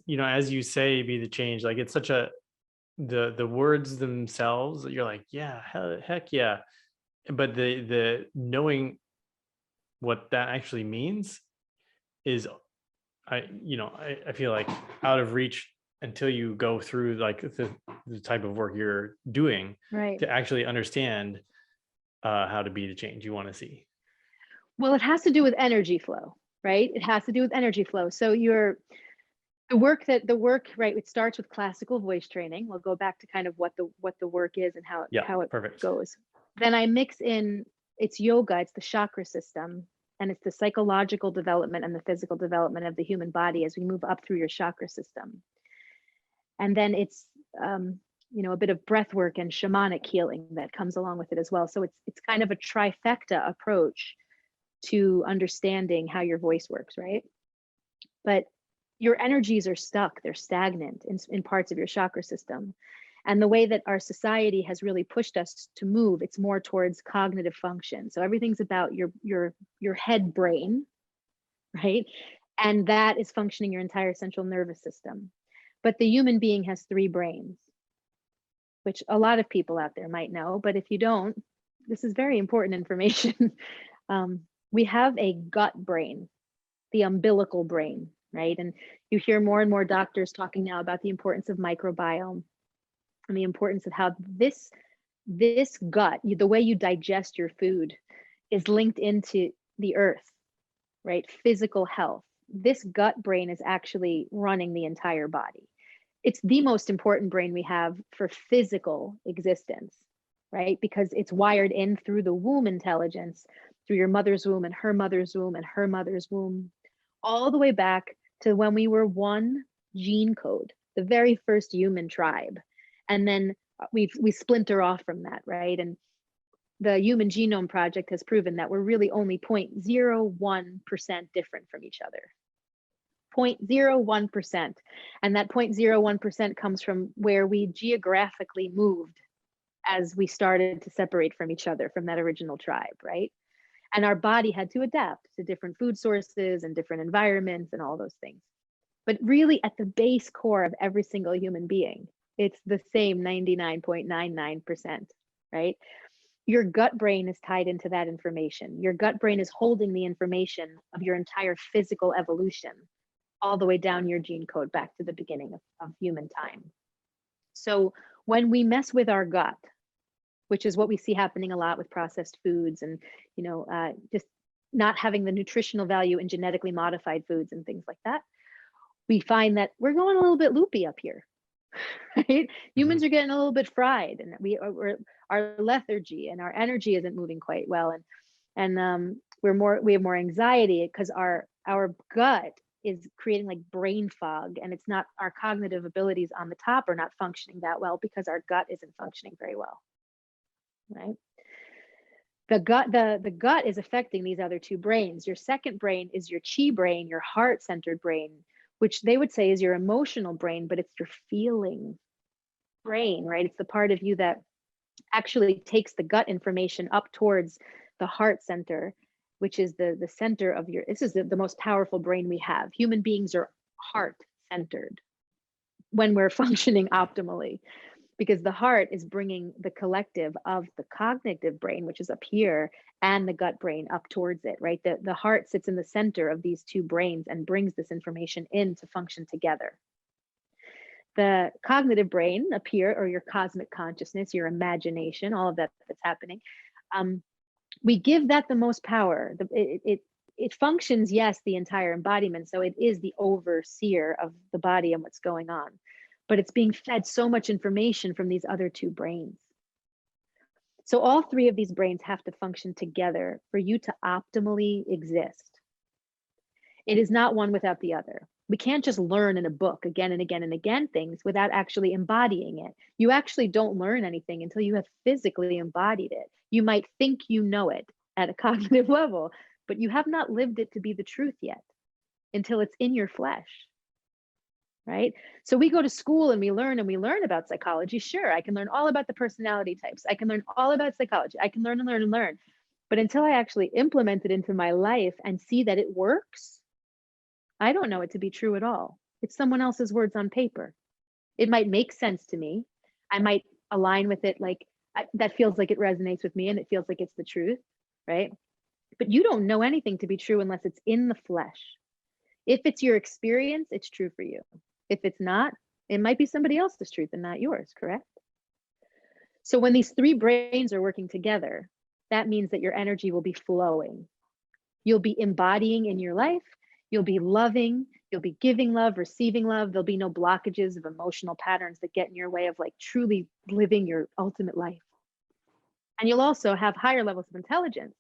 as you say, be the change, like it's such a, the words themselves, you're like, yeah, heck yeah. But the knowing what that actually means is, I feel like out of reach until you go through like the type of work you're doing Right. to actually understand how to be the change you want to see. Well, it has to do with energy flow, right? It has to do with energy flow. So the work, right? It starts with classical voice training. We'll go back to kind of what the work is and Yeah, how it perfect. goes. Then I mix in, it's yoga, it's the chakra system, and it's the psychological development and the physical development of the human body as we move up through your chakra system. And then it's a bit of breath work and shamanic healing that comes along with it as well. So it's kind of a trifecta approach to understanding how your voice works, right? But your energies are stuck, they're stagnant in parts of your chakra system. And the way that our society has really pushed us to move, it's more towards cognitive function. So everything's about your head brain, right? And that is functioning your entire central nervous system. But the human being has 3 brains, which a lot of people out there might know, but if you don't, this is very important information. We have a gut brain, the umbilical brain, right? And you hear more and more doctors talking now about the importance of microbiome and the importance of how this gut, the way you digest your food, is linked into the earth, right? Physical health. This gut brain is actually running the entire body. It's the most important brain we have for physical existence, right? Because it's wired in through the womb intelligence, through your mother's womb and her mother's womb and her mother's womb, all the way back to when we were one gene code, the very first human tribe. And then we splinter off from that, right? And the Human Genome Project has proven that we're really only 0.01% different from each other. 0.01%. And that 0.01% comes from where we geographically moved as we started to separate from each other from that original tribe, right? And our body had to adapt to different food sources and different environments and all those things. But really, at the base core of every single human being, it's the same 99.99%, right? Your gut brain is tied into that information. Your gut brain is holding the information of your entire physical evolution all the way down your gene code back to the beginning of human time. So when we mess with our gut, which is what we see happening a lot with processed foods and just not having the nutritional value in genetically modified foods and things like that, we find that we're going a little bit loopy up here. Right? Humans are getting a little bit fried, and our lethargy and our energy isn't moving quite well, and we have more anxiety because our gut is creating like brain fog, and it's not, our cognitive abilities on the top are not functioning that well because our gut isn't functioning very well, right? The gut is affecting these other 2 brains. Your second brain is your chi brain, your heart-centered brain, which they would say is your emotional brain, but it's your feeling brain, right? It's the part of you that actually takes the gut information up towards the heart center, which is the center of this is the most powerful brain we have. Human beings are heart-centered when we're functioning optimally, because the heart is bringing the collective of the cognitive brain, which is up here, and the gut brain up towards it, right? The heart sits in the center of these 2 brains and brings this information in to function together. The cognitive brain up here, or your cosmic consciousness, your imagination, all of that that's happening, we give that the most power. It functions, yes, the entire embodiment. So it is the overseer of the body and what's going on, but it's being fed so much information from these other 2 brains. So all 3 of these brains have to function together for you to optimally exist. It is not one without the other. We can't just learn in a book again and again and again things without actually embodying it. You actually don't learn anything until you have physically embodied it. You might think you know it at a cognitive level, but you have not lived it to be the truth yet until it's in your flesh, right? So we go to school and we learn about psychology. Sure, I can learn all about the personality types. I can learn all about psychology. I can learn and learn and learn. But until I actually implement it into my life and see that it works, I don't know it to be true at all. It's someone else's words on paper. It might make sense to me. I might align with it, like that feels like it resonates with me and it feels like it's the truth, right? But you don't know anything to be true unless it's in the flesh. If it's your experience, it's true for you. If it's not, it might be somebody else's truth and not yours, correct? So when these three brains are working together, that means that your energy will be flowing. You'll be embodying in your life. You'll be loving. You'll be giving love, receiving love. There'll be no blockages of emotional patterns that get in your way of like truly living your ultimate life. And you'll also have higher levels of intelligence.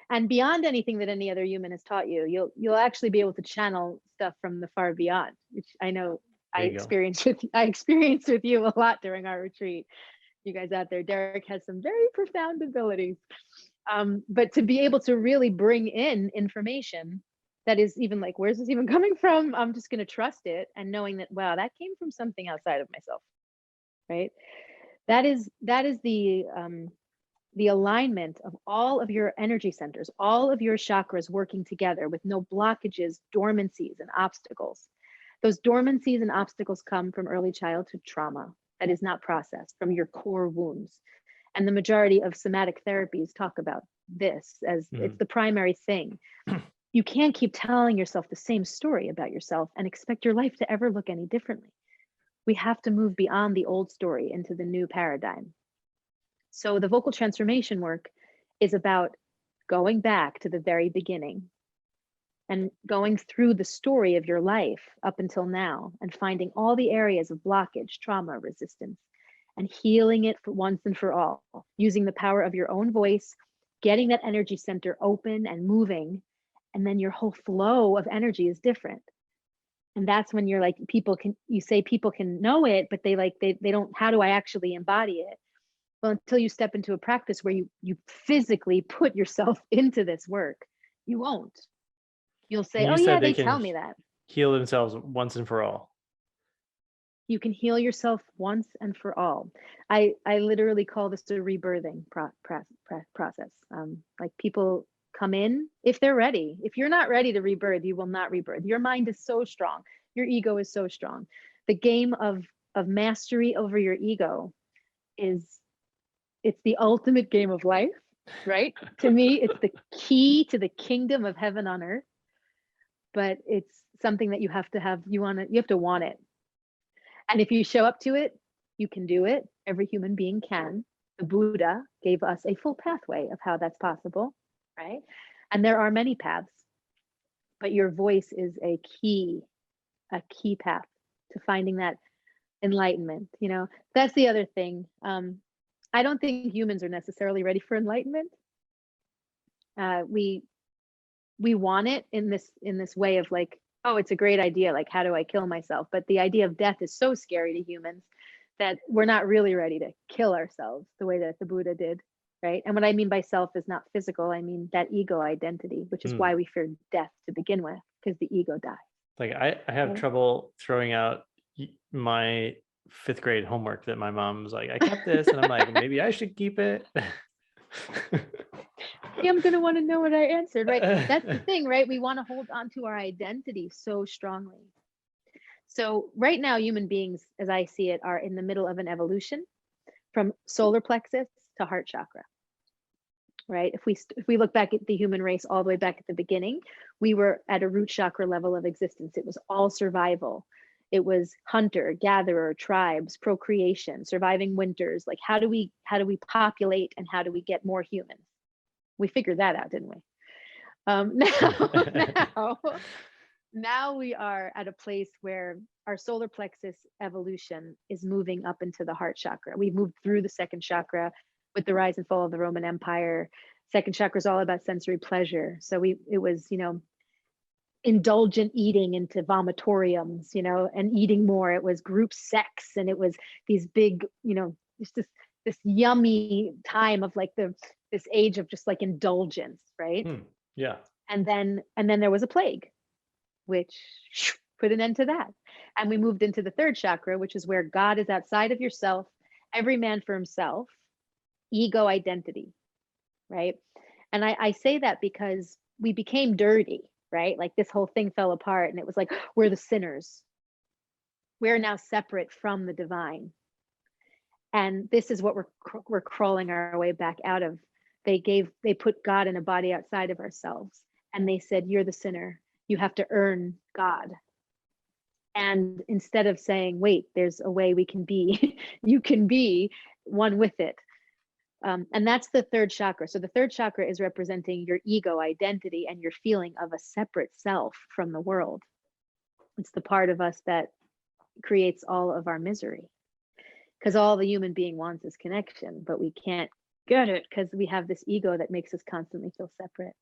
And beyond anything that any other human has taught you, you'll actually be able to channel stuff from the far beyond, which I know I experienced with you a lot during our retreat. You guys out there, Derek has some very profound abilities. But to be able to really bring in information that is even like, where's this even coming from? I'm just going to trust it, and knowing that, wow, that came from something outside of myself, right? That is the alignment of all of your energy centers, all of your chakras working together with no blockages, dormancies, and obstacles. Those dormancies and obstacles come from early childhood trauma that is not processed, from your core wounds. And the majority of somatic therapies talk about this as it's the primary thing. You can't keep telling yourself the same story about yourself and expect your life to ever look any differently. We have to move beyond the old story into the new paradigm. So the vocal transformation work is about going back to the very beginning and going through the story of your life up until now and finding all the areas of blockage, trauma, resistance, and healing it for once and for all, using the power of your own voice, getting that energy center open and moving, and then your whole flow of energy is different. And that's when you're like, you say people can know it, but they don't, how do I actually embody it? Well, until you step into a practice where you physically put yourself into this work, you won't. You'll say, oh yeah, they tell me that. Heal themselves once and for all. You can heal yourself once and for all. I literally call this a rebirthing process. Like people come in if they're ready. If you're not ready to rebirth, you will not rebirth. Your mind is so strong. Your ego is so strong. The game of mastery over your ego it's the ultimate game of life, right? To me, it's the key to the kingdom of heaven on earth. But it's something that you have to have, you have to want it. And if you show up to it, you can do it. Every human being can. The Buddha gave us a full pathway of how that's possible, right? And there are many paths, but your voice is a key path to finding that enlightenment. That's the other thing. I don't think humans are necessarily ready for enlightenment. We want it in this way of like, oh, it's a great idea. Like, how do I kill myself? But the idea of death is so scary to humans that we're not really ready to kill ourselves the way that the Buddha did, right? And what I mean by self is not physical. I mean that ego identity, which is why we fear death to begin with, because the ego dies. Like I have trouble throwing out my 5th grade homework that my mom was like, I kept this, and I'm like, maybe I should keep it. I'm going to want to know what I answered, right? That's the thing, right? We want to hold on to our identity so strongly. So right now, human beings, as I see it, are in the middle of an evolution from solar plexus to heart chakra, right? If we look back at the human race all the way back at the beginning, we were at a root chakra level of existence. It was all survival. It was hunter, gatherer, tribes, procreation, surviving winters. Like, how do we populate and how do we get more humans? We figured that out, didn't we? Now we are at a place where our solar plexus evolution is moving up into the heart chakra. We've moved through the 2nd chakra with the rise and fall of the Roman Empire. 2nd chakra is all about sensory pleasure. So it was, indulgent eating into vomitoriums, and eating more. It was group sex, and it was these big, just this yummy time of like this age of just like indulgence, right? Yeah. And then there was a plague, which put an end to that. And we moved into the 3rd chakra, which is where God is outside of yourself, every man for himself, ego identity, right? And I say that because we became dirty, right? Like this whole thing fell apart and it was like, we're the sinners. We're now separate from the divine. And this is what we're crawling our way back out of. They put God in a body outside of ourselves. And they said, you're the sinner. You have to earn God. And instead of saying, wait, there's a way we can be, you can be one with it. And that's the third chakra. So the third chakra is representing your ego identity and your feeling of a separate self from the world. It's the part of us that creates all of our misery, because all the human being wants is connection, but we can't get it because we have this ego that makes us constantly feel separate.